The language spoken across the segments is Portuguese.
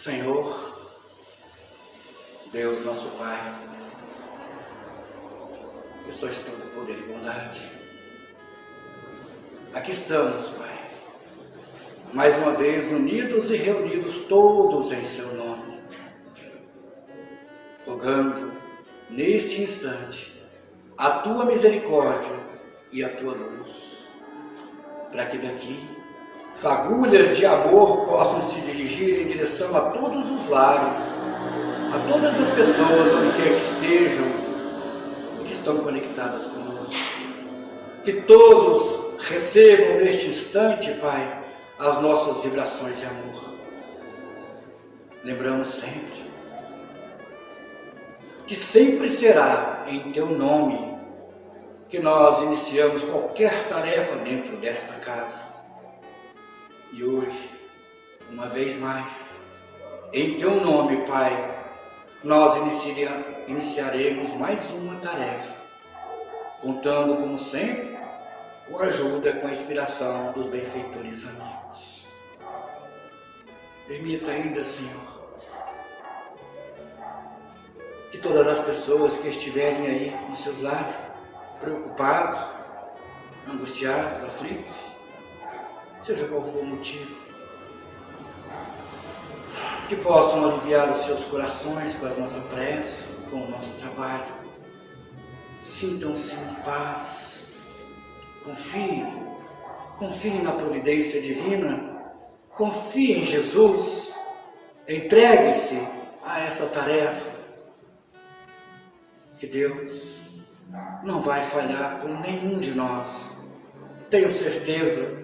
Senhor, Deus nosso Pai, que sois todo poder e bondade, aqui estamos, Pai, mais uma vez unidos e reunidos todos em Seu nome, rogando neste instante a Tua misericórdia e a Tua luz, para que daqui fagulhas de amor possam se dirigir em direção a todos os lares, a todas as pessoas onde quer que estejam e que estão conectadas conosco. Que todos recebam neste instante, Pai, as nossas vibrações de amor. Lembramos sempre que sempre será em Teu nome que nós iniciamos qualquer tarefa dentro desta casa. E hoje, uma vez mais, em Teu nome, Pai, nós iniciaremos mais uma tarefa, contando, como sempre, com a ajuda, com a inspiração dos benfeitores amigos. Permita ainda, Senhor, que todas as pessoas que estiverem aí nos seus lares, preocupados, angustiados, aflitos, seja qual for o motivo, que possam aliviar os seus corações com a nossa prece, com o nosso trabalho. Sintam-se em paz, confiem na providência divina, confiem em Jesus, entregue-se a essa tarefa, que Deus não vai falhar com nenhum de nós. Tenho certeza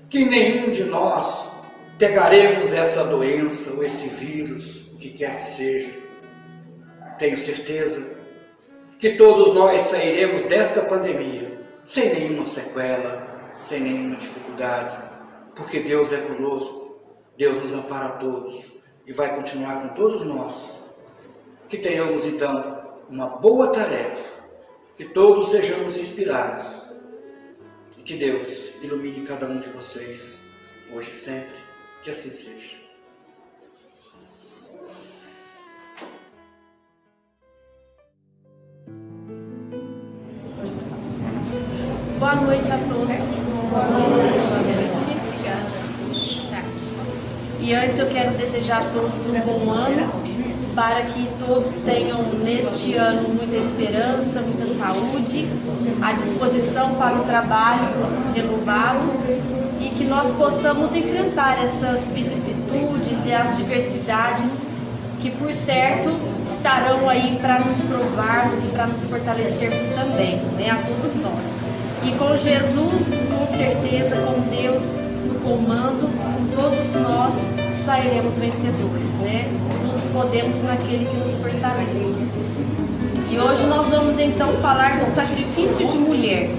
que nenhum de nós pegaremos essa doença ou esse vírus, o que quer que seja. Tenho certeza que todos nós sairemos dessa pandemia sem nenhuma sequela, sem nenhuma dificuldade, porque Deus é conosco, Deus nos ampara a todos e vai continuar com todos nós. Que tenhamos então uma boa tarefa, que todos sejamos inspirados e que Deus ilumine cada um de vocês, hoje e sempre, que assim seja. Boa noite a todos. Boa noite. E antes eu quero desejar a todos um bom ano, para que todos tenham neste ano muita esperança, muita saúde, à disposição para o trabalho renovado e que nós possamos enfrentar essas vicissitudes e as diversidades que, por certo, estarão aí para nos provarmos e para nos fortalecermos também, né, a todos nós. E com Jesus, com certeza, com Deus no comando, todos nós sairemos vencedores, né? Tudo podemos naquele que nos fortalece. E hoje nós vamos então falar do sacrifício de mulher.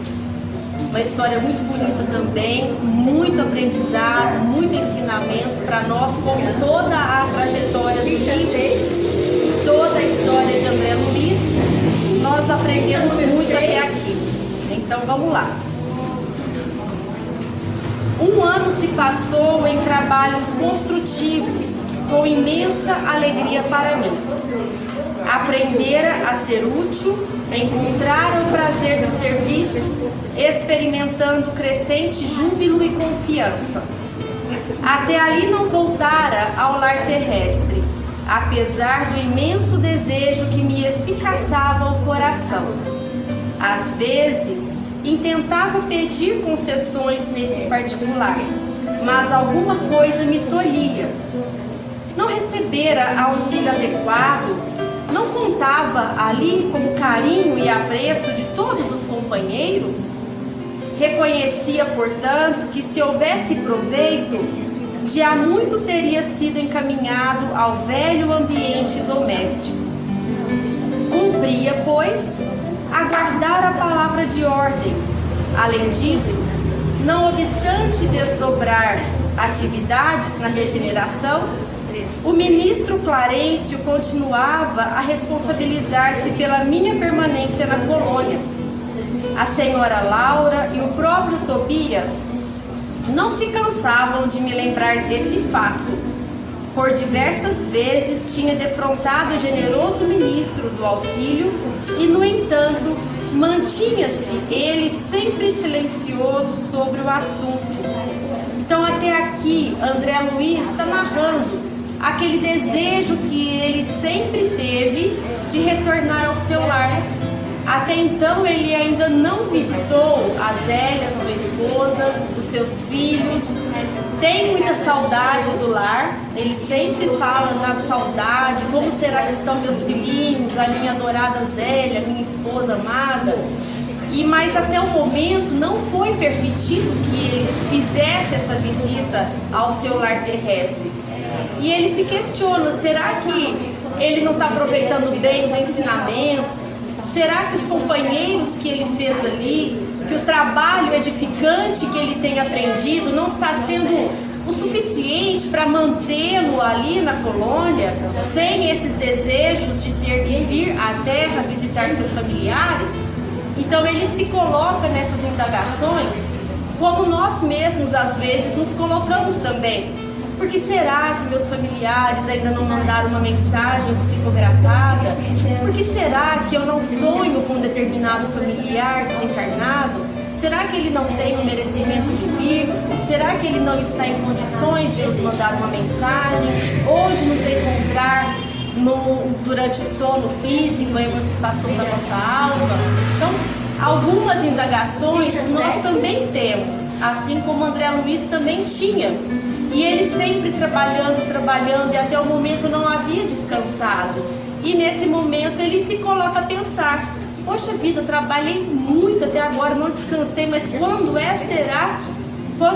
Uma história muito bonita também, muito aprendizado, muito ensinamento para nós, como toda a trajetória do livro e toda a história de André Luiz, nós aprendemos muito até aqui. Então vamos lá. Um ano se passou em trabalhos construtivos, com imensa alegria para mim. Aprendera a ser útil, encontrara o prazer do serviço, experimentando crescente júbilo e confiança. Até ali não voltara ao lar terrestre, apesar do imenso desejo que me espicaçava o coração. Às vezes, intentava pedir concessões nesse particular, mas alguma coisa me tolhia. Não recebera auxílio adequado, não contava ali com o carinho e apreço de todos os companheiros. Reconhecia, portanto, que se houvesse proveito, de há muito teria sido encaminhado ao velho ambiente doméstico. Cumpria, pois, aguardar a palavra de ordem. Além disso, não obstante desdobrar atividades na regeneração, o ministro Clarencio continuava a responsabilizar-se pela minha permanência na colônia. A senhora Laura e o próprio Tobias não se cansavam de me lembrar desse fato. Por diversas vezes tinha defrontado o generoso ministro do auxílio e, no entanto, mantinha-se ele sempre silencioso sobre o assunto. Então, até aqui, André Luiz está narrando aquele desejo que ele sempre teve de retornar ao seu lar. Até então ele ainda não visitou a Zélia, sua esposa, os seus filhos, tem muita saudade do lar, ele sempre fala na saudade, como será que estão meus filhinhos, a minha adorada Zélia, minha esposa amada. Mas até o momento não foi permitido que ele fizesse essa visita ao seu lar terrestre. E ele se questiona, será que ele não está aproveitando bem os ensinamentos? Será que os companheiros que ele fez ali, que o trabalho edificante que ele tem aprendido não está sendo o suficiente para mantê-lo ali na colônia, sem esses desejos de ter que vir à terra visitar seus familiares? Então ele se coloca nessas indagações, como nós mesmos às vezes nos colocamos também. Porque será que meus familiares ainda não mandaram uma mensagem psicografada? Porque será que eu não sonho com um determinado familiar desencarnado? Será que ele não tem o merecimento de vir? Será que ele não está em condições de nos mandar uma mensagem? Ou de nos encontrar durante o sono físico, a emancipação da nossa alma? Então, algumas indagações nós também temos, assim como André Luiz também tinha. E ele sempre trabalhando, e até o momento não havia descansado. E nesse momento ele se coloca a pensar, poxa vida, trabalhei muito até agora, não descansei, mas quando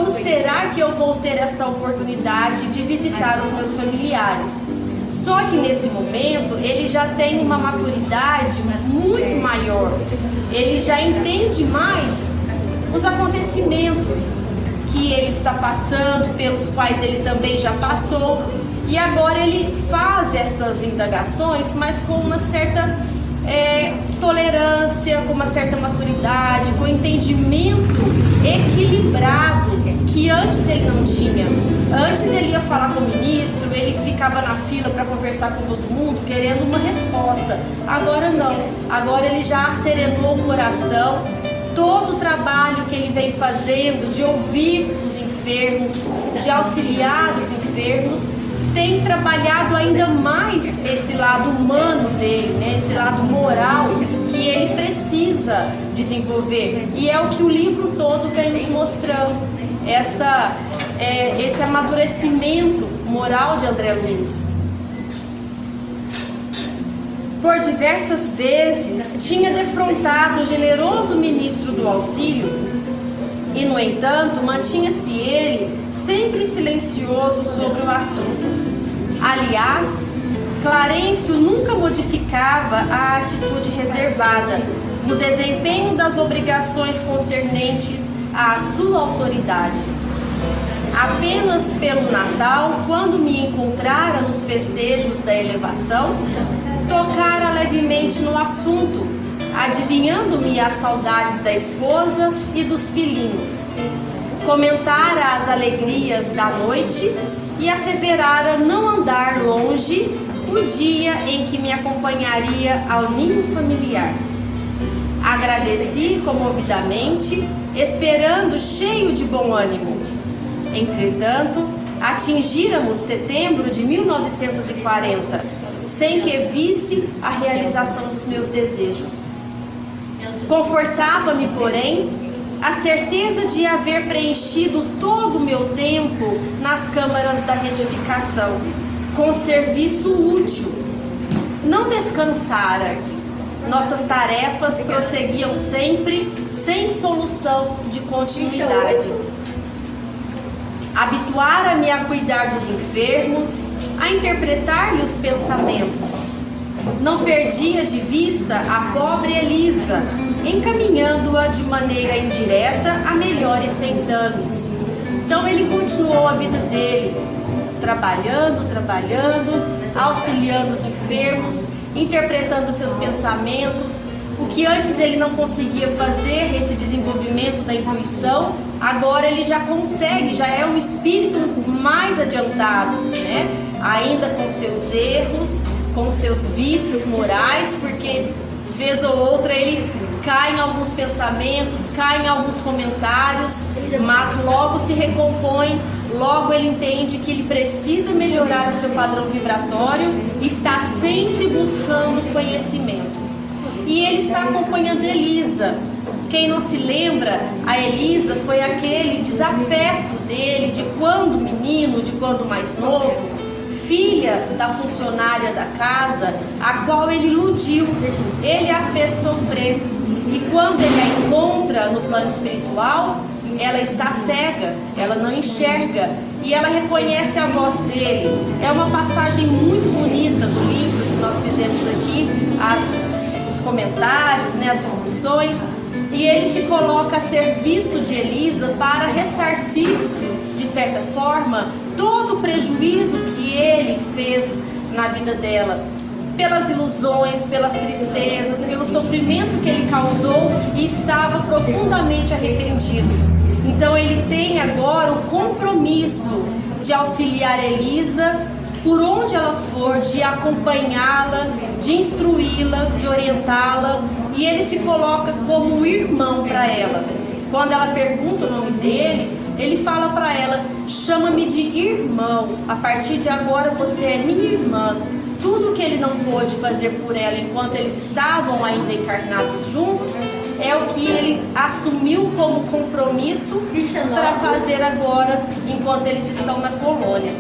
será que eu vou ter esta oportunidade de visitar os meus familiares? Só que nesse momento ele já tem uma maturidade muito maior, ele já entende mais os acontecimentos que ele está passando, pelos quais ele também já passou, e agora ele faz estas indagações, mas com uma certa tolerância, com uma certa maturidade, com entendimento equilibrado que antes ele não tinha. Antes ele ia falar com o ministro, ele ficava na fila para conversar com todo mundo, querendo uma resposta. Agora não, agora ele já serenou o coração. Todo o trabalho que ele vem fazendo de ouvir os enfermos, de auxiliar os enfermos, tem trabalhado ainda mais esse lado humano dele, né? Esse lado moral que ele precisa desenvolver. E é o que o livro todo vem nos mostrando, esse amadurecimento moral de André Luiz. Por diversas vezes tinha defrontado o generoso ministro do auxílio e, no entanto, mantinha-se ele sempre silencioso sobre o assunto. Aliás, Clarencio nunca modificava a atitude reservada no desempenho das obrigações concernentes à sua autoridade. Apenas pelo Natal, quando me encontrara nos festejos da elevação, tocara levemente no assunto, adivinhando-me as saudades da esposa e dos filhinhos. Comentara as alegrias da noite e asseverara não andar longe o dia em que me acompanharia ao ninho familiar. Agradeci comovidamente, esperando cheio de bom ânimo. Entretanto, atingíramos setembro de 1940, sem que visse a realização dos meus desejos. Confortava-me, porém, a certeza de haver preenchido todo o meu tempo nas câmaras da retificação, com serviço útil. Não descansara. Nossas tarefas prosseguiam sempre sem solução de continuidade. Habituara-me a cuidar dos enfermos, a interpretar-lhe os pensamentos. Não perdia de vista a pobre Elisa, encaminhando-a de maneira indireta a melhores tentames. Então ele continuou a vida dele, trabalhando, auxiliando os enfermos, interpretando seus pensamentos. O que antes ele não conseguia fazer, esse desenvolvimento da intuição, agora ele já consegue, já é um espírito mais adiantado, né? Ainda com seus erros, com seus vícios morais, porque vez ou outra ele cai em alguns pensamentos, cai em alguns comentários, mas logo se recompõe, logo ele entende que ele precisa melhorar o seu padrão vibratório e está sempre buscando conhecimento. E ele está acompanhando Elisa. Quem não se lembra, a Elisa foi aquele desafeto dele de quando menino, de quando mais novo, filha da funcionária da casa, a qual ele iludiu, ele a fez sofrer. E quando ele a encontra no plano espiritual, ela está cega, ela não enxerga e ela reconhece a voz dele. É uma passagem muito bonita do livro que nós fizemos aqui, os comentários, né, as discussões, e ele se coloca a serviço de Elisa para ressarcir, de certa forma, todo o prejuízo que ele fez na vida dela, pelas ilusões, pelas tristezas, pelo sofrimento que ele causou, e estava profundamente arrependido. Então ele tem agora o compromisso de auxiliar Elisa por onde ela for, de acompanhá-la, de instruí-la, de orientá-la, e ele se coloca como um irmão para ela. Quando ela pergunta o nome dele, ele fala para ela: chama-me de irmão, a partir de agora você é minha irmã. Tudo que ele não pôde fazer por ela enquanto eles estavam ainda encarnados juntos, é o que ele assumiu como compromisso para fazer agora, enquanto eles estão na colônia.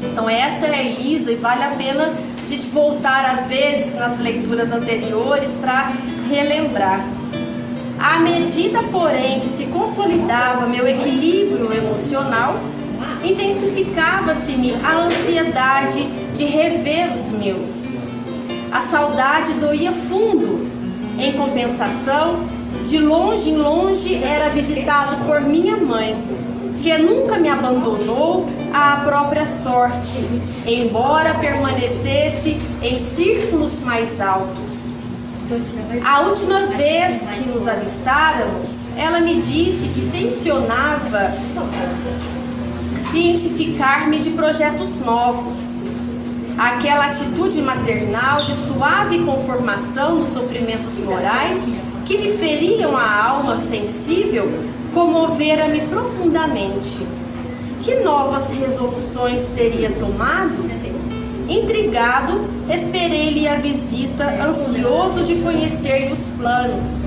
Então essa é a Elisa, e vale a pena a gente voltar às vezes nas leituras anteriores para relembrar. À medida, porém, que se consolidava meu equilíbrio emocional, intensificava-se-me a ansiedade de rever os meus. A saudade doía fundo. Em compensação, de longe em longe era visitado por minha mãe, que nunca me abandonou à própria sorte, embora permanecesse em círculos mais altos. A última vez que nos avistáramos, ela me disse que tencionava cientificar-me de projetos novos. Aquela atitude maternal de suave conformação nos sofrimentos morais que lhe feriam a alma sensível comovera-me profundamente. Que novas resoluções teria tomado? Intrigado, esperei-lhe a visita, ansioso de conhecer-lhe os planos.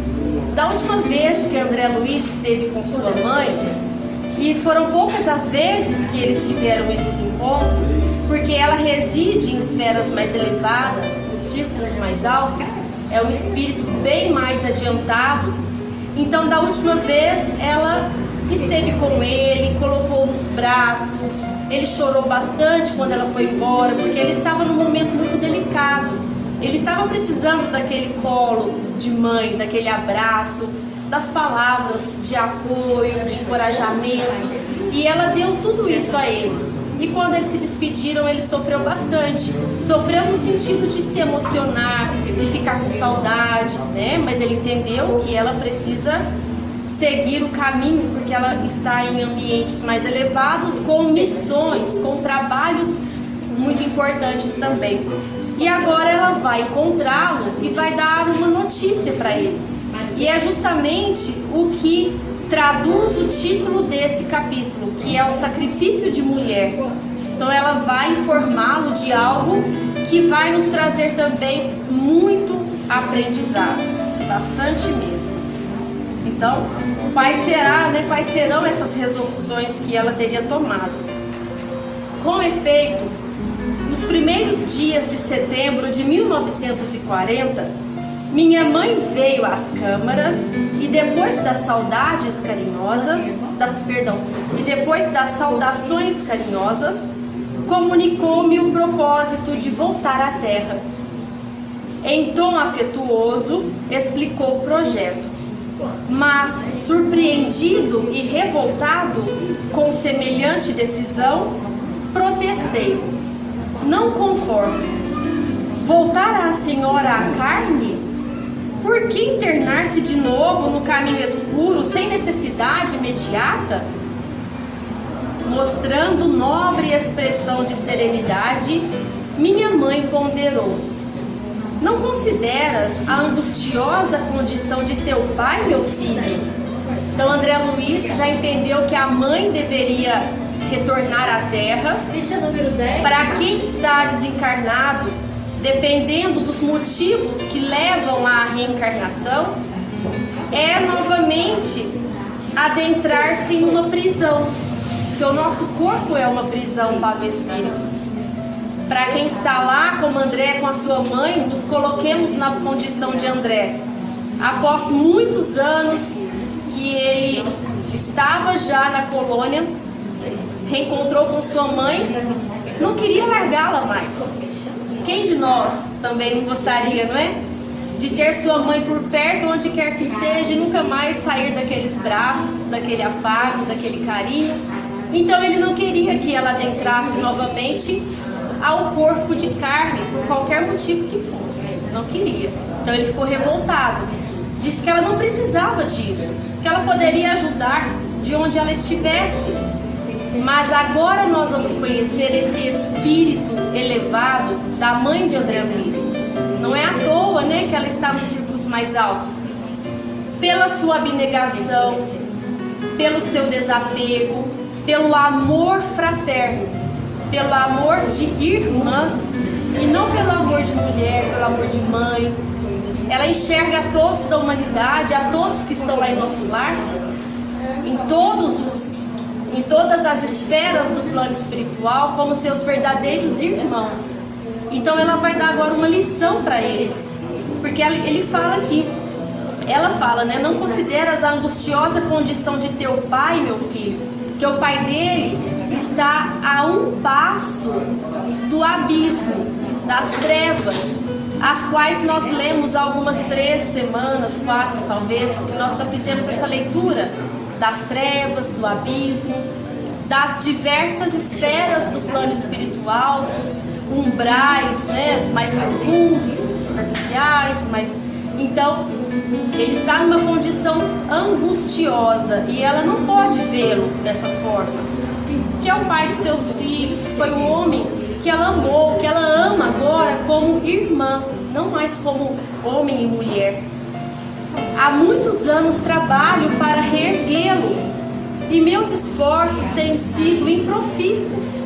Da última vez que André Luiz esteve com sua mãe, e foram poucas as vezes que eles tiveram esses encontros, porque ela reside em esferas mais elevadas, nos círculos mais altos, é um espírito bem mais adiantado. Então, da última vez, ela esteve com ele, colocou nos braços, ele chorou bastante quando ela foi embora, porque ele estava num momento muito delicado. Ele estava precisando daquele colo de mãe, daquele abraço, das palavras de apoio, de encorajamento, e ela deu tudo isso a ele. E quando eles se despediram, ele sofreu bastante. Sofreu no sentido de se emocionar, de ficar com saudade, né? Mas ele entendeu que ela precisa seguir o caminho, porque ela está em ambientes mais elevados, com missões, com trabalhos muito importantes também. E agora ela vai encontrá-lo e vai dar uma notícia para ele. E é justamente o que traduz o título desse capítulo, que é o sacrifício de mulher. Então ela vai informá-lo de algo que vai nos trazer também muito aprendizado, bastante mesmo. Então, quais serão essas resoluções que ela teria tomado? Com efeito, nos primeiros dias de setembro de 1940, minha mãe veio às câmaras e depois das saudações carinhosas, comunicou-me o propósito de voltar à terra. Em tom afetuoso, explicou o projeto, mas surpreendido e revoltado com semelhante decisão, protestei: não concordo. Voltar a senhora à carne? Por que internar-se de novo no caminho escuro, sem necessidade imediata? Mostrando nobre expressão de serenidade, minha mãe ponderou: não consideras a angustiosa condição de teu pai, meu filho? Então André Luiz já entendeu que a mãe deveria retornar à terra. Para quem está desencarnado, dependendo dos motivos que levam à reencarnação, é novamente adentrar-se em uma prisão, porque o nosso corpo é uma prisão para o espírito. Para quem está lá, como André com a sua mãe, nos coloquemos na condição de André. Após muitos anos que ele estava já na colônia, reencontrou com sua mãe, não queria largá-la mais. Quem de nós também não gostaria, não é? De ter sua mãe por perto, onde quer que seja, e nunca mais sair daqueles braços, daquele afago, daquele carinho. Então ele não queria que ela adentrasse novamente ao corpo de carne, por qualquer motivo que fosse. Não queria. Então ele ficou revoltado. Disse que ela não precisava disso, que ela poderia ajudar de onde ela estivesse. Mas agora nós vamos conhecer esse espírito elevado da mãe de André Luiz. Não é à toa, né, que ela está nos círculos mais altos. Pela sua abnegação, pelo seu desapego, pelo amor fraterno, pelo amor de irmã, e não pelo amor de mulher, pelo amor de mãe. Ela enxerga a todos da humanidade, a todos que estão lá em nosso lar, em todas as esferas do plano espiritual, como seus verdadeiros irmãos. Então ela vai dar agora uma lição para ele, porque ele fala aqui, ela fala, né? Não consideras a angustiosa condição de teu pai, meu filho, que o pai dele está a um passo do abismo, das trevas, as quais nós lemos algumas 3 semanas, 4 talvez, que nós já fizemos essa leitura das trevas, do abismo, das diversas esferas do plano espiritual, dos umbrais, né, mais profundos, superficiais, mais... Então, ele está numa condição angustiosa e ela não pode vê-lo dessa forma. Que é o pai de seus filhos, que foi um homem que ela amou, que ela ama agora como irmã, não mais como homem e mulher. Há muitos anos trabalho para reerguê-lo e meus esforços têm sido improfícuos.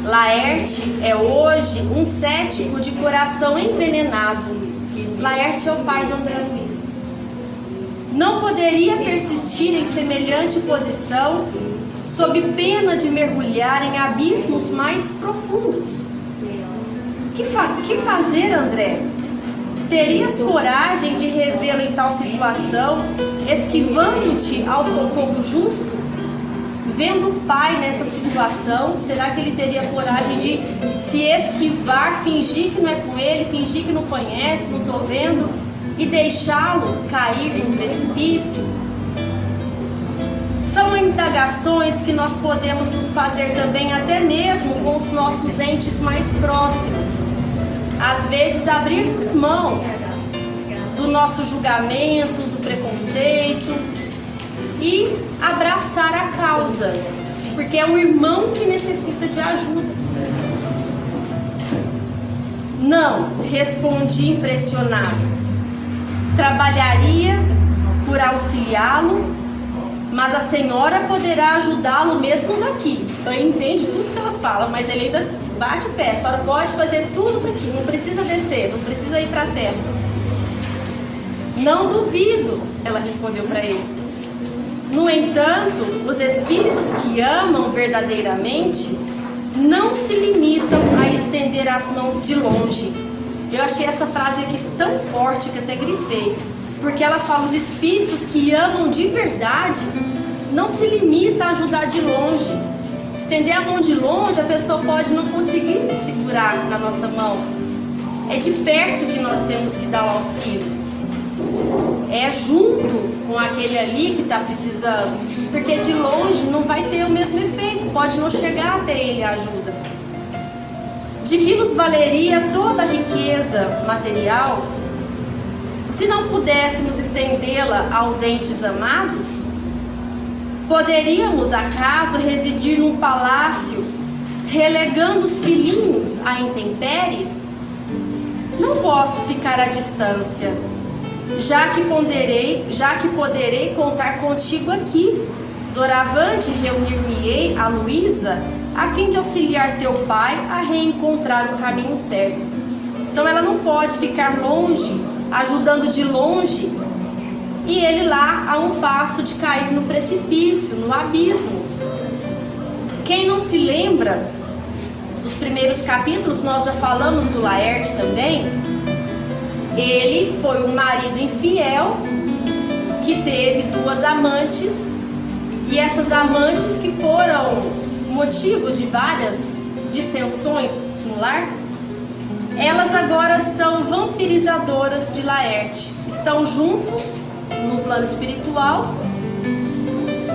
Laerte é hoje um cético de coração envenenado. Laerte é o pai de André Luiz. Não poderia persistir em semelhante posição sob pena de mergulhar em abismos mais profundos. Que fazer, André? Terias coragem de revê-lo em tal situação, esquivando-te ao socorro justo? Vendo o pai nessa situação, será que ele teria coragem de se esquivar, fingir que não é com ele, fingir que não conhece, não estou vendo, e deixá-lo cair no precipício? São indagações que nós podemos nos fazer também até mesmo com os nossos entes mais próximos. Às vezes abrirmos mãos do nosso julgamento, do preconceito e abraçar a causa, porque é o irmão que necessita de ajuda. Não, respondi impressionado. Trabalharia por auxiliá-lo, mas a senhora poderá ajudá-lo mesmo daqui. Então ele entende tudo que ela fala, mas ele ainda bate o pé. A senhora pode fazer tudo daqui, não precisa descer, não precisa ir para a terra. Não duvido, ela respondeu para ele. No entanto, os espíritos que amam verdadeiramente não se limitam a estender as mãos de longe. Eu achei essa frase aqui tão forte que até grifei, porque ela fala: os espíritos que amam de verdade não se limita a ajudar de longe. Estender a mão de longe, a pessoa pode não conseguir segurar na nossa mão. É de perto que nós temos que dar o auxílio. É junto com aquele ali que está precisando, porque de longe não vai ter o mesmo efeito, pode não chegar até ele a ajuda. De que nos valeria toda a riqueza material se não pudéssemos estendê-la aos entes amados? Poderíamos, acaso, residir num palácio, relegando os filhinhos à intempérie? Não posso ficar à distância, já que poderei contar contigo aqui. Doravante reunir-me-ei a Luísa, a fim de auxiliar teu pai a reencontrar o caminho certo. Então ela não pode ficar longe, ajudando de longe, e ele lá a um passo de cair no precipício, no abismo. Quem não se lembra dos primeiros capítulos, nós já falamos do Laerte também. Ele foi um marido infiel que teve 2 amantes, e essas amantes que foram motivo de várias dissensões no lar, elas agora são vampirizadoras de Laerte. Estão juntos no plano espiritual,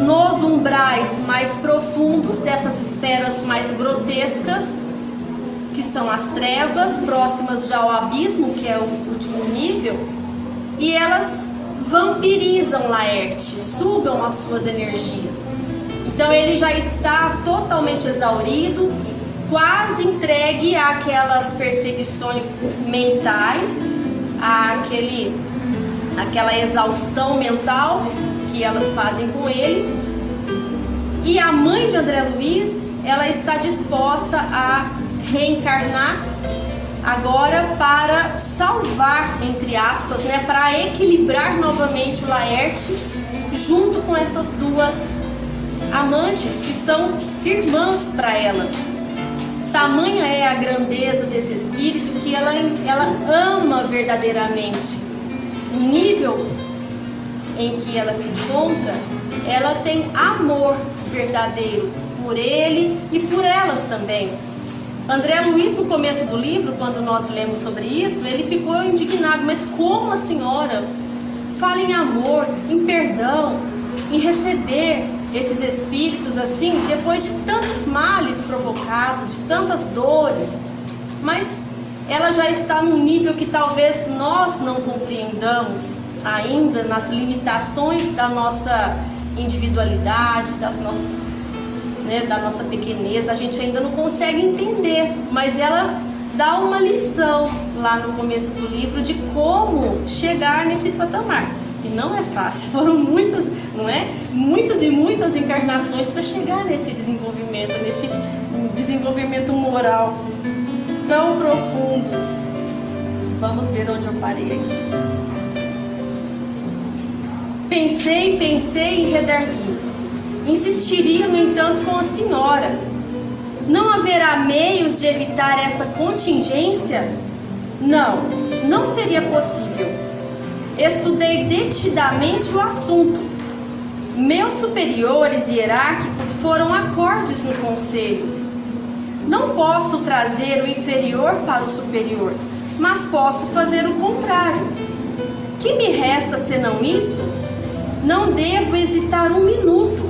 nos umbrais mais profundos dessas esferas mais grotescas, que são as trevas, próximas já ao abismo, que é o último nível, e elas vampirizam Laerte, sugam as suas energias. Então ele já está totalmente exaurido, quase entregue àquelas perseguições mentais, àquela exaustão mental que elas fazem com ele. E a mãe de André Luiz, ela está disposta a reencarnar agora para salvar, entre aspas, né, para equilibrar novamente o Laerte junto com essas 2 amantes que são irmãs para ela. Tamanha é a grandeza desse espírito que ela ama verdadeiramente. O nível em que ela se encontra, ela tem amor verdadeiro por ele e por elas também. André Luiz, no começo do livro, quando nós lemos sobre isso, ele ficou indignado. Mas como a senhora fala em amor, em perdão, em receber esses espíritos assim, depois de tantos males provocados, de tantas dores? Mas ela já está num nível que talvez nós não compreendamos ainda, nas limitações da nossa individualidade, da nossa pequenez. A gente ainda não consegue entender, mas ela dá uma lição lá no começo do livro de como chegar nesse patamar. E não é fácil, foram muitas, não é? Muitas e muitas encarnações para chegar nesse desenvolvimento moral tão profundo. Vamos ver onde eu parei aqui. Pensei em redarguir. Insistiria, no entanto, com a senhora. Não haverá meios de evitar essa contingência? Não seria possível. Estudei detidamente o assunto. Meus superiores hierárquicos foram acordes no conselho. Não posso trazer o inferior para o superior, mas posso fazer o contrário. Que me resta senão isso? Não devo hesitar um minuto.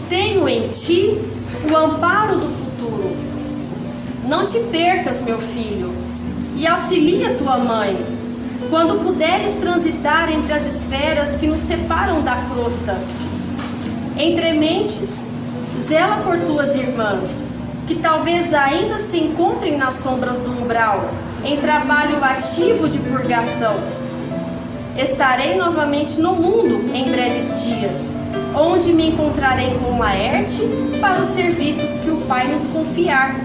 Tenho em ti o amparo do futuro. Não te percas, meu filho, e auxilia tua mãe, quando puderes transitar entre as esferas que nos separam da crosta. Entre mentes, zela por tuas irmãs, que talvez ainda se encontrem nas sombras do umbral, em trabalho ativo de purgação. Estarei novamente no mundo em breves dias, onde me encontrarei com Laerte para os serviços que o Pai nos confiar.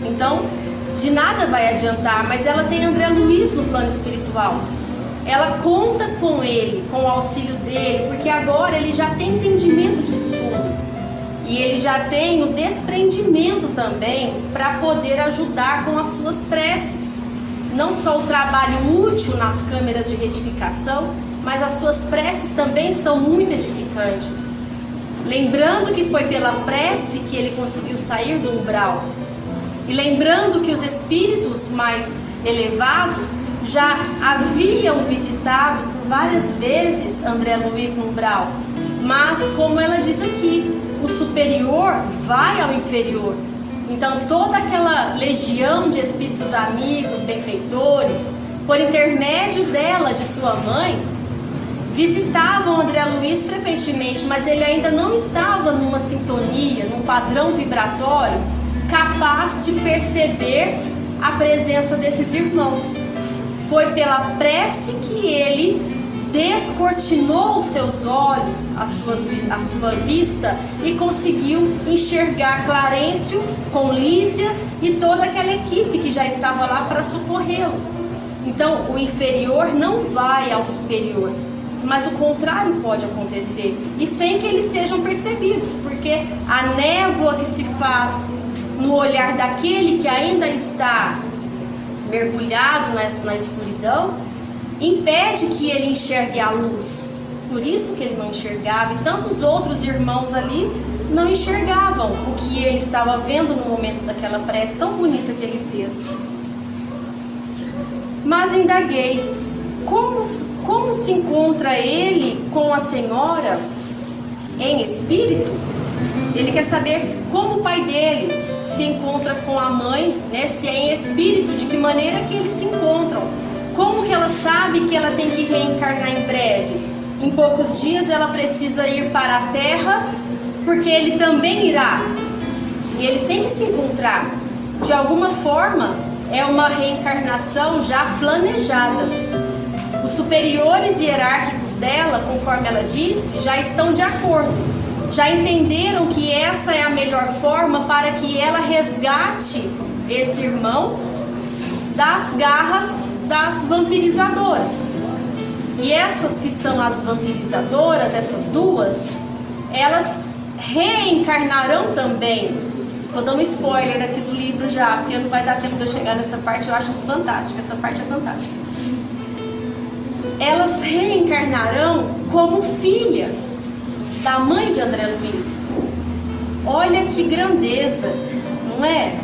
Então, de nada vai adiantar, mas ela tem André Luiz no plano espiritual. Ela conta com ele, com o auxílio dele, porque agora ele já tem entendimento disso tudo. E ele já tem o desprendimento também para poder ajudar com as suas preces. Não só o trabalho útil nas câmeras de retificação, mas as suas preces também são muito edificantes. Lembrando que foi pela prece que ele conseguiu sair do umbral. E lembrando que os espíritos mais elevados já haviam visitado por várias vezes André Luiz no umbral. Mas, como ela diz aqui, o superior vai ao inferior. Então toda aquela legião de espíritos amigos, benfeitores, por intermédio dela, de sua mãe, visitavam André Luiz frequentemente, mas ele ainda não estava numa sintonia, num padrão vibratório capaz de perceber a presença desses irmãos. Foi pela prece que ele descortinou os seus olhos, a sua vista, e conseguiu enxergar Clarencio com Lísias e toda aquela equipe que já estava lá para socorrê-lo. Então o inferior não vai ao superior, mas o contrário pode acontecer, e sem que eles sejam percebidos, porque a névoa que se faz no olhar daquele que ainda está mergulhado na escuridão impede que ele enxergue a luz. Por isso que ele não enxergava, e tantos outros irmãos ali não enxergavam o que ele estava vendo no momento daquela prece tão bonita que ele fez. Mas indaguei, como se encontra ele com a Senhora em espírito? Ele quer saber como o pai dele se encontra com a mãe, né? Se é em espírito, de que maneira que eles se encontram. Como que ela sabe que ela tem que reencarnar em breve? Em poucos dias ela precisa ir para a Terra, porque ele também irá. E eles têm que se encontrar. De alguma forma, é uma reencarnação já planejada. Os superiores hierárquicos dela, conforme ela disse, já estão de acordo. Já entenderam que essa é a melhor forma para que ela resgate esse irmão das garras das vampirizadoras. E essas que são as vampirizadoras, essas duas, elas reencarnarão também. Estou dando spoiler aqui do livro já, porque não vai dar tempo de eu chegar nessa parte. Eu acho isso fantástico, essa parte é fantástica. Elas reencarnarão como filhas da mãe de André Luiz. Olha que grandeza, não é?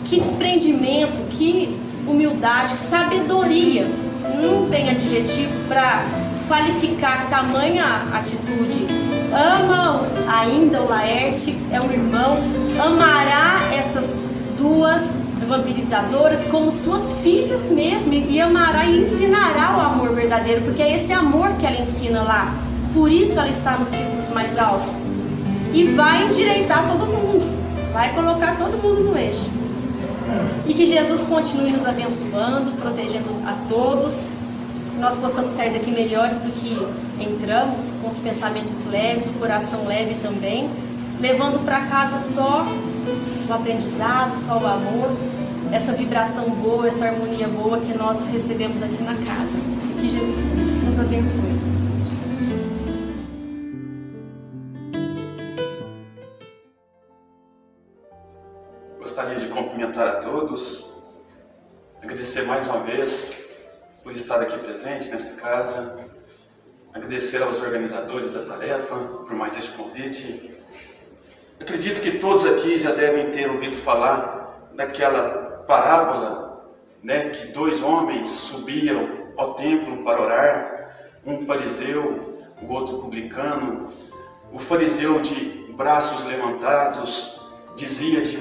Que desprendimento, que humildade, que sabedoria. Não tem adjetivo para qualificar tamanha atitude. Ama ainda o Laerte, é um irmão, amará essas duas vampirizadoras como suas filhas mesmo, e amará e ensinará o amor verdadeiro, porque é esse amor que ela ensina lá. Por isso ela está nos círculos mais altos. E vai endireitar todo mundo, vai colocar todo mundo no eixo. E que Jesus continue nos abençoando, protegendo a todos, que nós possamos sair daqui melhores do que entramos, com os pensamentos leves, o coração leve também, levando para casa só o aprendizado, só o amor, essa vibração boa, essa harmonia boa que nós recebemos aqui na casa. Que Jesus nos abençoe. Gostaria de cumprimentar a todos, agradecer mais uma vez por estar aqui presente nesta casa, agradecer aos organizadores da tarefa por mais este convite. Acredito que todos aqui já devem ter ouvido falar daquela parábola, né, que dois homens subiam ao templo para orar, um fariseu, o outro publicano. O fariseu de braços levantados dizia de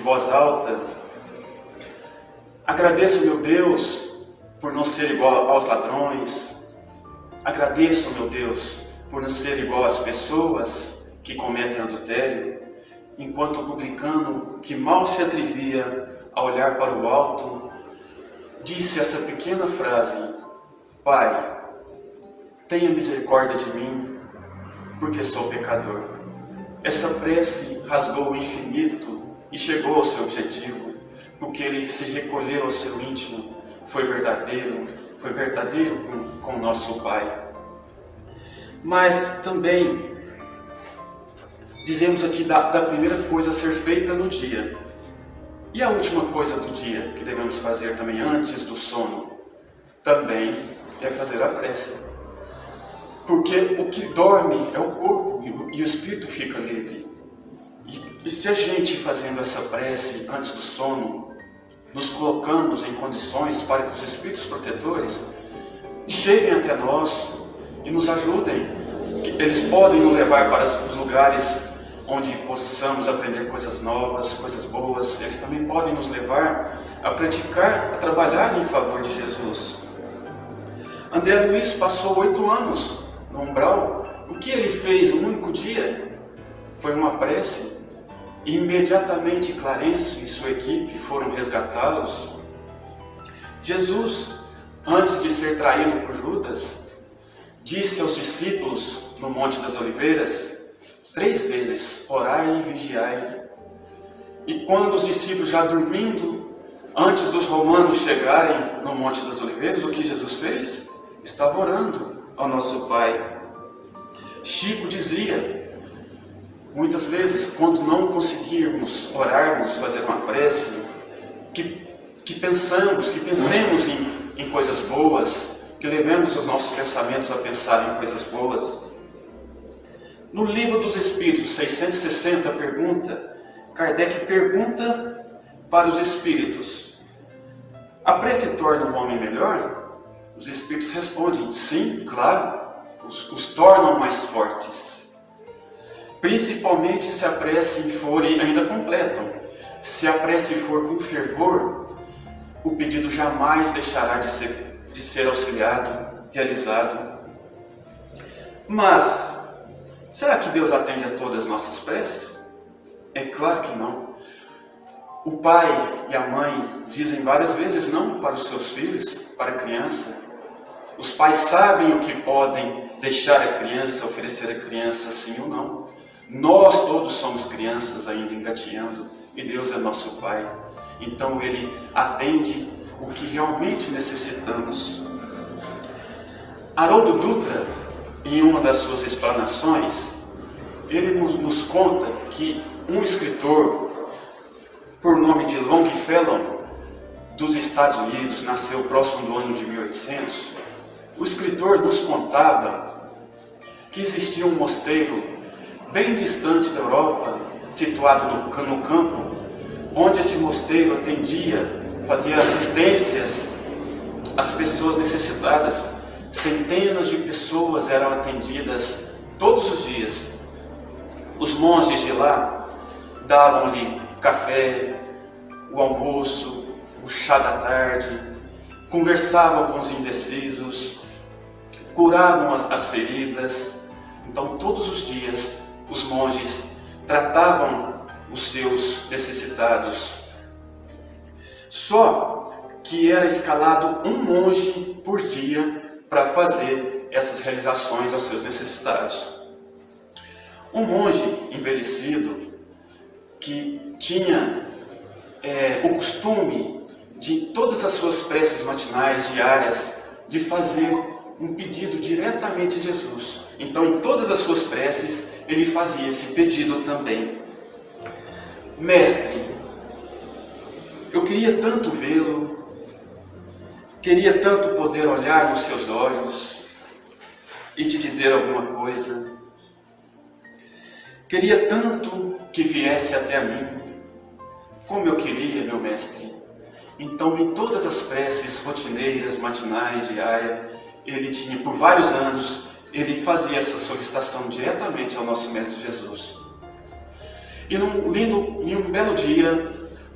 voz alta: agradeço, meu Deus, por não ser igual aos ladrões. Agradeço, meu Deus, por não ser igual às pessoas que cometem adultério. Enquanto o publicano, que mal se atrevia a olhar para o alto, disse essa pequena frase: Pai, tenha misericórdia de mim, porque sou pecador. Essa prece rasgou o infinito e chegou ao seu objetivo, porque ele se recolheu ao seu íntimo, foi verdadeiro com o nosso Pai. Mas também dizemos aqui da primeira coisa a ser feita no dia. E a última coisa do dia que devemos fazer também antes do sono, também é fazer a prece. Porque o que dorme é o corpo e o espírito fica livre. E se a gente fazendo essa prece antes do sono, nos colocamos em condições para que os espíritos protetores cheguem até nós e nos ajudem. Eles podem nos levar para os lugares onde possamos aprender coisas novas, coisas boas. Eles também podem nos levar a praticar, a trabalhar em favor de Jesus. André Luiz passou 8 anos no umbral. O que ele fez um único dia foi uma prece. E imediatamente Clarencio e sua equipe foram resgatá-los. Jesus, antes de ser traído por Judas, disse aos discípulos no Monte das Oliveiras 3 vezes: orai e vigiai. E quando os discípulos já dormindo, antes dos romanos chegarem no Monte das Oliveiras, o que Jesus fez? Estava orando ao nosso Pai. Chico dizia, muitas vezes, quando não conseguirmos orarmos, fazer uma prece, que pensemos em coisas boas, que levemos os nossos pensamentos a pensar em coisas boas. No Livro dos Espíritos, 660, Kardec pergunta para os espíritos: a prece torna o homem melhor? Os espíritos respondem: sim, claro, os tornam mais fortes. Principalmente se a prece for, e ainda completam, se a prece for com fervor, o pedido jamais deixará de ser auxiliado, realizado. Mas, será que Deus atende a todas as nossas preces? É claro que não. O pai e a mãe dizem várias vezes não para os seus filhos, para a criança. Os pais sabem o que podem deixar a criança, oferecer a criança, sim ou não. Nós todos somos crianças ainda engateando, e Deus é nosso Pai. Então Ele atende o que realmente necessitamos. Haroldo Dutra, em uma das suas explanações, ele nos conta que um escritor, por nome de Longfellow, dos Estados Unidos, nasceu próximo do ano de 1800, o escritor nos contava que existia um mosteiro bem distante da Europa, situado no campo, onde esse mosteiro atendia, fazia assistências às pessoas necessitadas. Centenas de pessoas eram atendidas todos os dias. Os monges de lá davam-lhe café, o almoço, o chá da tarde, conversavam com os indecisos, curavam as feridas. Então, todos os dias, os monges tratavam os seus necessitados. Só que era escalado um monge por dia para fazer essas realizações aos seus necessitados. Um monge envelhecido que tinha o costume de todas as suas preces matinais, diárias, de fazer um pedido diretamente a Jesus. Então, em todas as suas preces, ele fazia esse pedido também. Mestre, eu queria tanto vê-lo, queria tanto poder olhar nos seus olhos e te dizer alguma coisa. Queria tanto que viesse até a mim, como eu queria, meu mestre. Então, em todas as preces rotineiras, matinais, diárias, ele tinha, por vários anos, ele fazia essa solicitação diretamente ao nosso Mestre Jesus. E em um belo dia,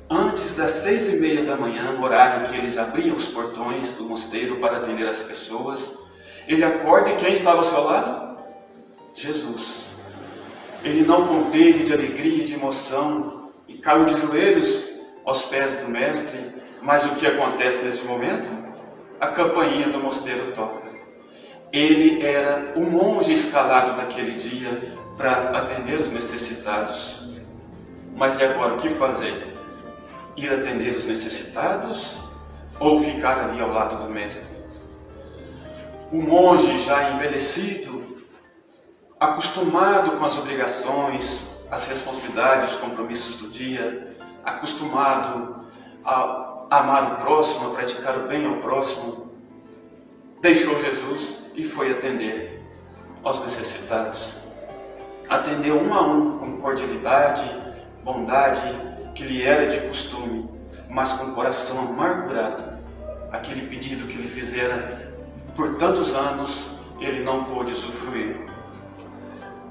antes das 6:30 da manhã, no horário que eles abriam os portões do mosteiro para atender as pessoas, ele acorda e quem estava ao seu lado? Jesus. Ele não conteve de alegria e de emoção e caiu de joelhos aos pés do Mestre. Mas o que acontece nesse momento? A campainha do mosteiro toca. Ele era o monge escalado daquele dia para atender os necessitados. Mas e agora o que fazer? Ir atender os necessitados ou ficar ali ao lado do Mestre? O monge já envelhecido, acostumado com as obrigações, as responsabilidades, os compromissos do dia, acostumado a amar o próximo, a praticar o bem ao próximo, deixou Jesus e foi atender aos necessitados. Atendeu um a um com cordialidade, bondade, que lhe era de costume, mas com o coração amargurado. Aquele pedido que lhe fizera por tantos anos, ele não pôde usufruir.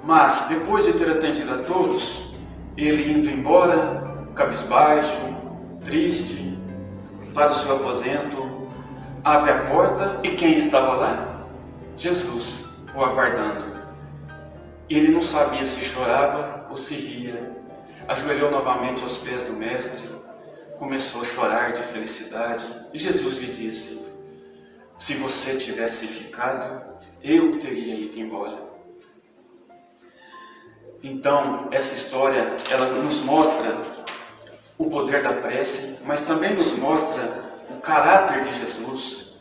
Mas, depois de ter atendido a todos, ele indo embora, cabisbaixo, triste, para o seu aposento, abre a porta e quem estava lá? Jesus, o aguardando. Ele não sabia se chorava ou se ria. Ajoelhou novamente aos pés do mestre, começou a chorar de felicidade e Jesus lhe disse: se você tivesse ficado, eu teria ido embora. Então, essa história, ela nos mostra o poder da prece, mas também nos mostra o caráter de Jesus,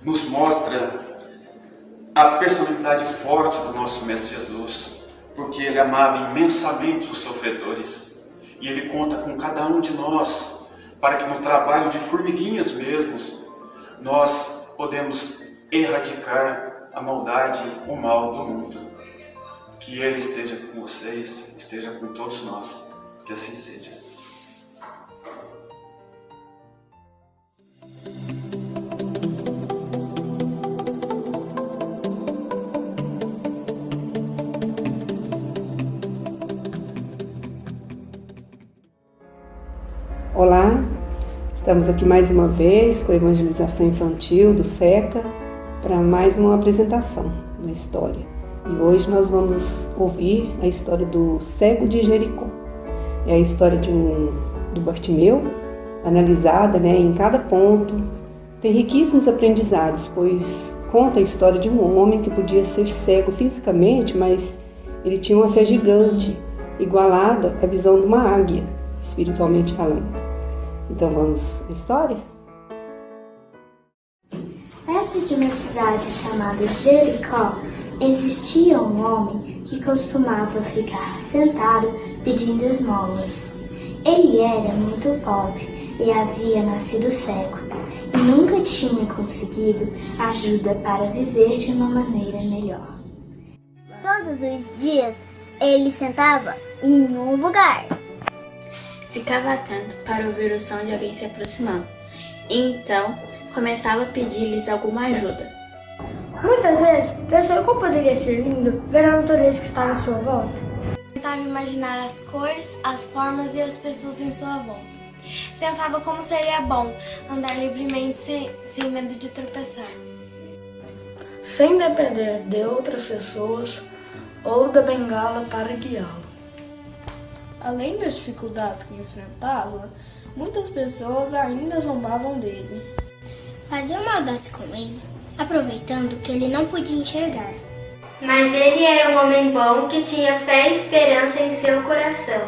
nos mostra a personalidade forte do nosso Mestre Jesus, porque ele amava imensamente os sofredores, e ele conta com cada um de nós, para que no trabalho de formiguinhas mesmos, nós podemos erradicar a maldade, o mal do mundo. Que ele esteja com vocês, esteja com todos nós, que assim seja. Olá, estamos aqui mais uma vez com a evangelização infantil do SECA para mais uma apresentação, uma história. E hoje nós vamos ouvir a história do cego de Jericó. É a história do Bartimeu, analisada em cada ponto. Tem riquíssimos aprendizados, pois conta a história de um homem que podia ser cego fisicamente, mas ele tinha uma fé gigante, igualada à visão de uma águia, espiritualmente falando. Então vamos à história? Perto de uma cidade chamada Jericó, existia um homem que costumava ficar sentado pedindo esmolas. Ele era muito pobre e havia nascido cego, e nunca tinha conseguido ajuda para viver de uma maneira melhor. Todos os dias ele sentava em um lugar. Ficava atento para ouvir o som de alguém se aproximando, e então começava a pedir-lhes alguma ajuda. Muitas vezes, pensou como poderia ser lindo ver a natureza que estava à sua volta. Tentava imaginar as cores, as formas e as pessoas em sua volta. Pensava como seria bom andar livremente sem medo de tropeçar. Sem depender de outras pessoas ou da bengala para guiá-lo. Além das dificuldades que enfrentava, muitas pessoas ainda zombavam dele. Faziam maldades com ele, aproveitando que ele não podia enxergar. Mas ele era um homem bom que tinha fé e esperança em seu coração.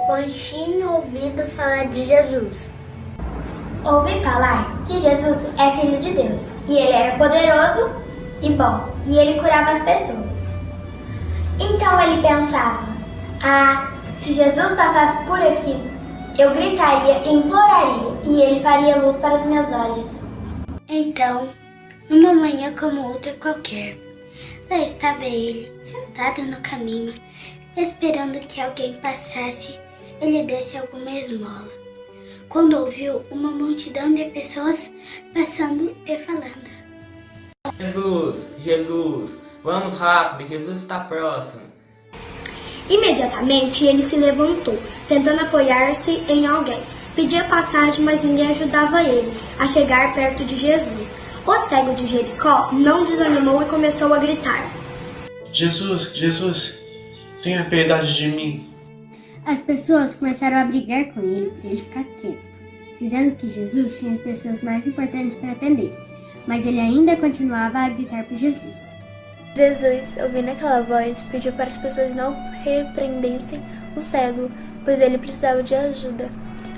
Pois tinha ouvido falar de Jesus. Ouvi falar que Jesus é filho de Deus, e ele era poderoso e bom, e ele curava as pessoas. Então ele pensava: se Jesus passasse por aqui, eu gritaria e imploraria, e ele faria luz para os meus olhos. Então, numa manhã como outra qualquer, lá estava ele, sentado no caminho, esperando que alguém passasse e lhe desse alguma esmola, quando ouviu uma multidão de pessoas passando e falando: Jesus, vamos rápido, Jesus está próximo. Imediatamente ele se levantou, tentando apoiar-se em alguém. Pedia passagem, mas ninguém ajudava ele a chegar perto de Jesus. O cego de Jericó não desanimou e começou a gritar: Jesus, tenha piedade de mim. As pessoas começaram a brigar com ele para ele ficar quieto, dizendo que Jesus tinha pessoas mais importantes para atender, mas ele ainda continuava a gritar por Jesus. Jesus, ouvindo aquela voz, pediu para as pessoas não repreendessem o cego, pois ele precisava de ajuda.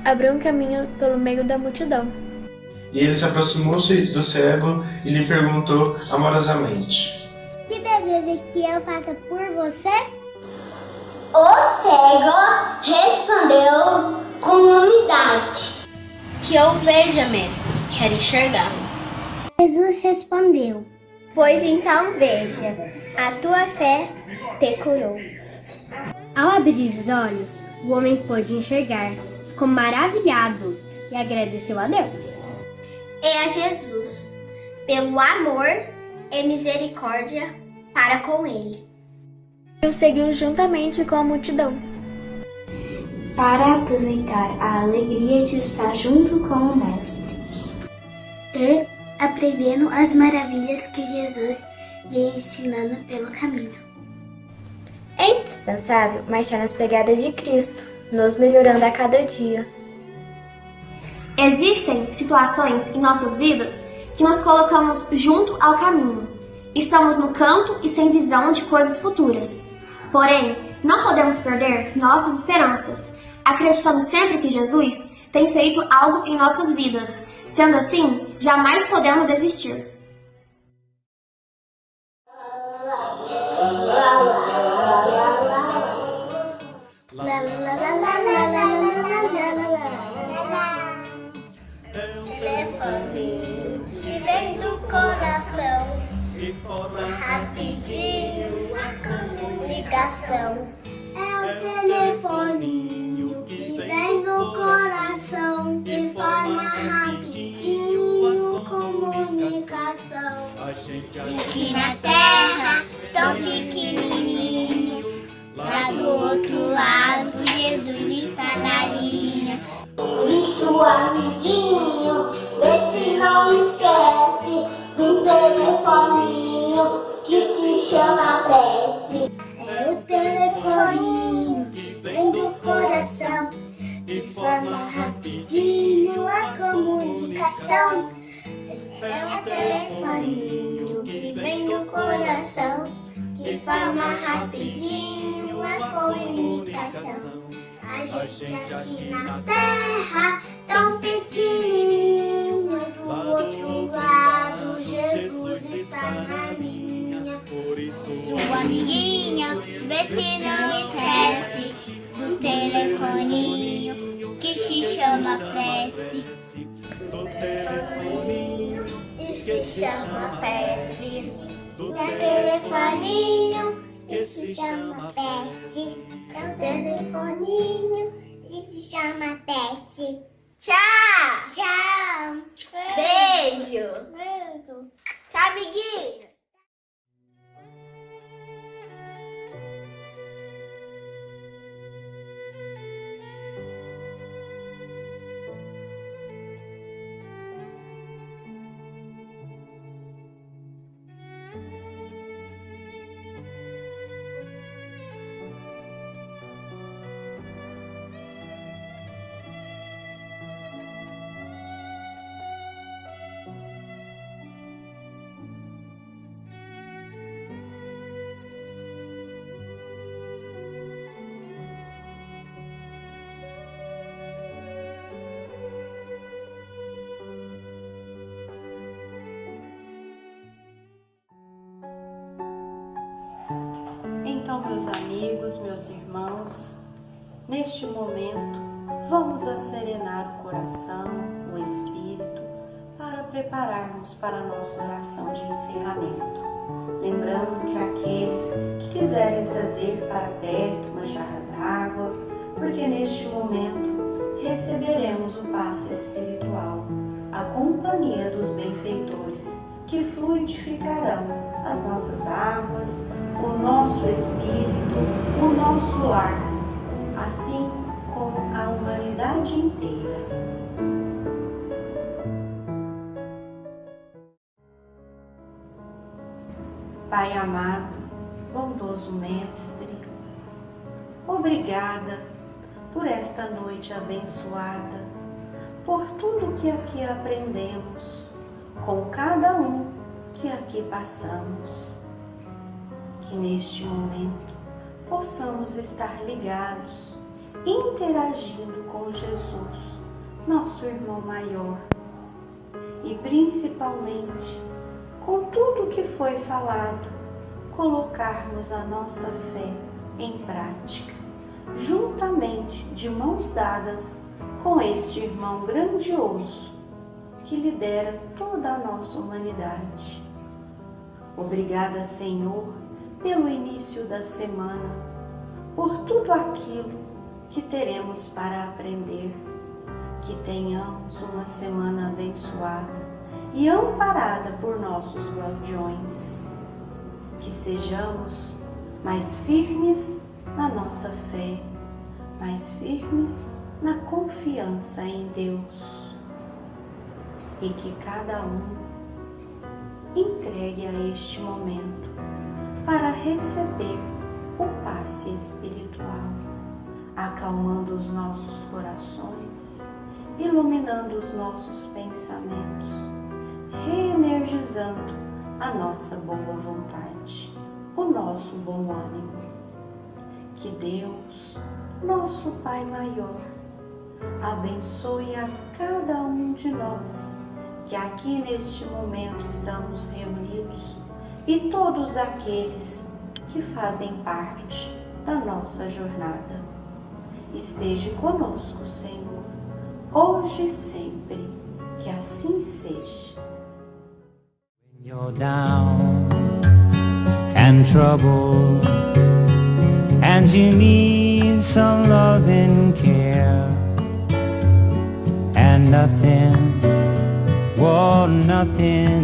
Abriu um caminho pelo meio da multidão. E ele se aproximou-se do cego e lhe perguntou amorosamente: que deseja que eu faça por você? O cego respondeu com humildade: que eu veja, mestre, quero enxergar. Jesus respondeu: pois então veja, a tua fé te curou. Ao abrir os olhos, o homem pôde enxergar, ficou maravilhado e agradeceu a Deus. E a Jesus, pelo amor e misericórdia para com ele. e o seguiu juntamente com a multidão. Para aproveitar a alegria de estar junto com o Mestre. E aprendendo as maravilhas que Jesus ia ensinando pelo caminho. É indispensável marchar nas pegadas de Cristo, nos melhorando a cada dia. Existem situações em nossas vidas que nos colocamos junto ao caminho. Estamos no canto e sem visão de coisas futuras. Porém, não podemos perder nossas esperanças, acreditando sempre que Jesus tem feito algo em nossas vidas. Sendo assim, jamais podemos desistir. Telefoninho que vem do coração, informa rapidinho a comunicação. É o telefoninho que vem do coração, informa rapidinho comunicação. Aqui na terra, tão pequenininho, lá do outro lado, Jesus está na linha. Por isso, amiguinho, vê se não esquece do telefoninho que se chama prece. É o telefoninho que vem do coração, informa rapidinho a comunicação. É o telefoninho que vem do coração, que forma rapidinho a comunicação. A gente aqui na terra, tão pequenininho, do outro lado, Jesus está na linha. Por isso, sua amiguinha, vê se não esquece do telefoninho que se chama prece. Do telefoninho que se chama prece. Do telefoninho que se chama pet. É o telefoninho que se chama pet. Tchau! Tchau! Beijo! Beijo! Tchau, amiguinho! Então, meus amigos, meus irmãos, neste momento, vamos acerenar o coração, o espírito, para prepararmos para a nossa oração de encerramento. Lembrando que aqueles que quiserem trazer para perto uma jarra d'água, porque neste momento receberemos o passe espiritual, a companhia dos benfeitores, que fluidificarão as nossas águas, o nosso espírito, o nosso lar, assim como a humanidade inteira. Pai amado, bondoso Mestre, obrigada por esta noite abençoada, por tudo que aqui aprendemos, com cada um que aqui passamos. Que neste momento possamos estar ligados, interagindo com Jesus, nosso irmão maior, e principalmente com tudo que foi falado, colocarmos a nossa fé em prática, juntamente de mãos dadas com este irmão grandioso que lidera toda a nossa humanidade. Obrigada, Senhor, pelo início da semana, por tudo aquilo que teremos para aprender, que tenhamos uma semana abençoada e amparada por nossos guardiões, que sejamos mais firmes na nossa fé, mais firmes na confiança em Deus. E que cada um entregue a este momento para receber o passe espiritual, acalmando os nossos corações, iluminando os nossos pensamentos, reenergizando a nossa boa vontade, o nosso bom ânimo. Que Deus, nosso Pai maior, abençoe a cada um de nós que aqui neste momento estamos reunidos e todos aqueles que fazem parte da nossa jornada. Esteja conosco, Senhor, hoje e sempre, que assim seja. When you're down and troubled and you need some love and care and nothing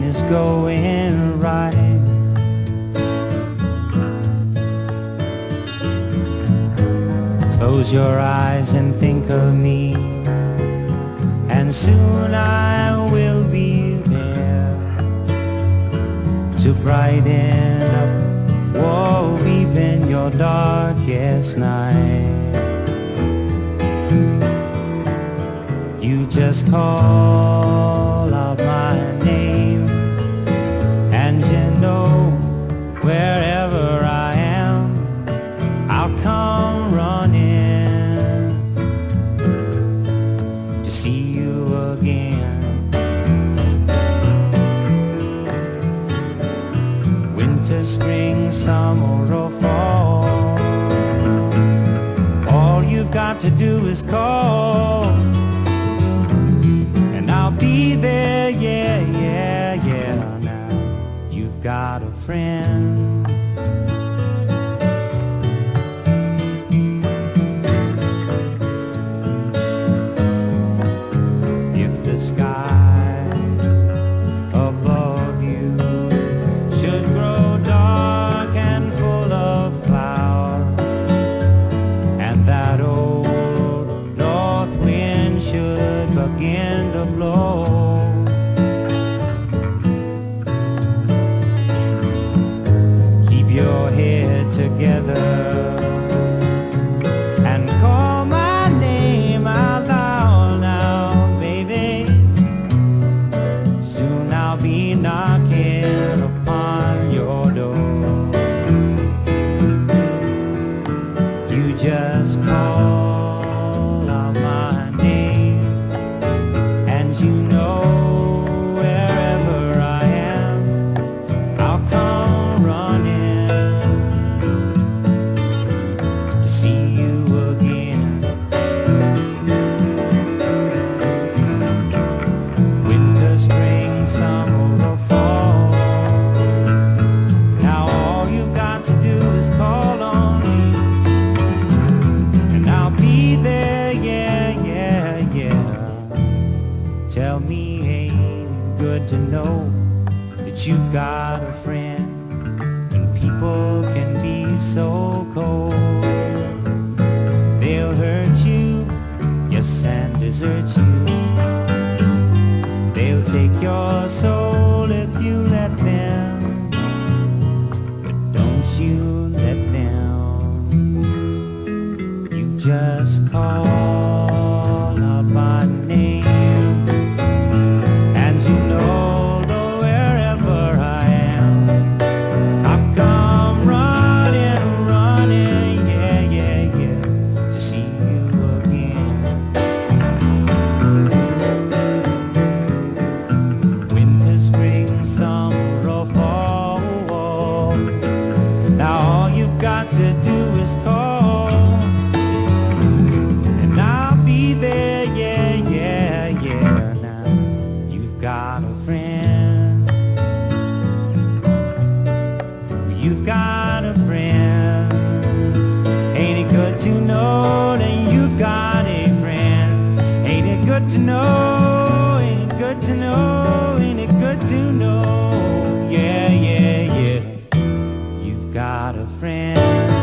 is going right. Close your eyes and think of me, and soon I will be there to brighten up, whoa, even your darkest night. You just call out my name, and you know wherever I am, I'll come running to see you again. Winter, spring, summer or fall, all you've got to do is call, and I'll be there, yeah, yeah, yeah. Now you've got a friend. If the sky above you should grow dark and full of cloud, and that old north wind should begin to blow, keep your head together and call my name out loud now, baby. Soon I'll be knocking upon your door. You just call out my name, and you know wherever I am, I'll come running to see you again. Winter, spring, summer or fall, now all you've got to do is call on me, and I'll be there, yeah, yeah, yeah. Tell me, ain't it good to know that you've got a friend when people can be so cold? They'll hurt you, yes, and desert you. They'll take your soul if you let them, but don't you let them. You just call out my name, and you know that wherever I am, I'll come running, running, yeah, yeah, yeah, to see you again. Winter, spring, summer or fall, now all you've got to do is call, and I'll be there, yeah, yeah, yeah. Now you've got a friend. You've got a friend. Ain't it good to know that you've got a friend? Ain't it good to know? Ain't it good to know? Ain't it good to know? Yeah, yeah, yeah. You've got a friend. friend.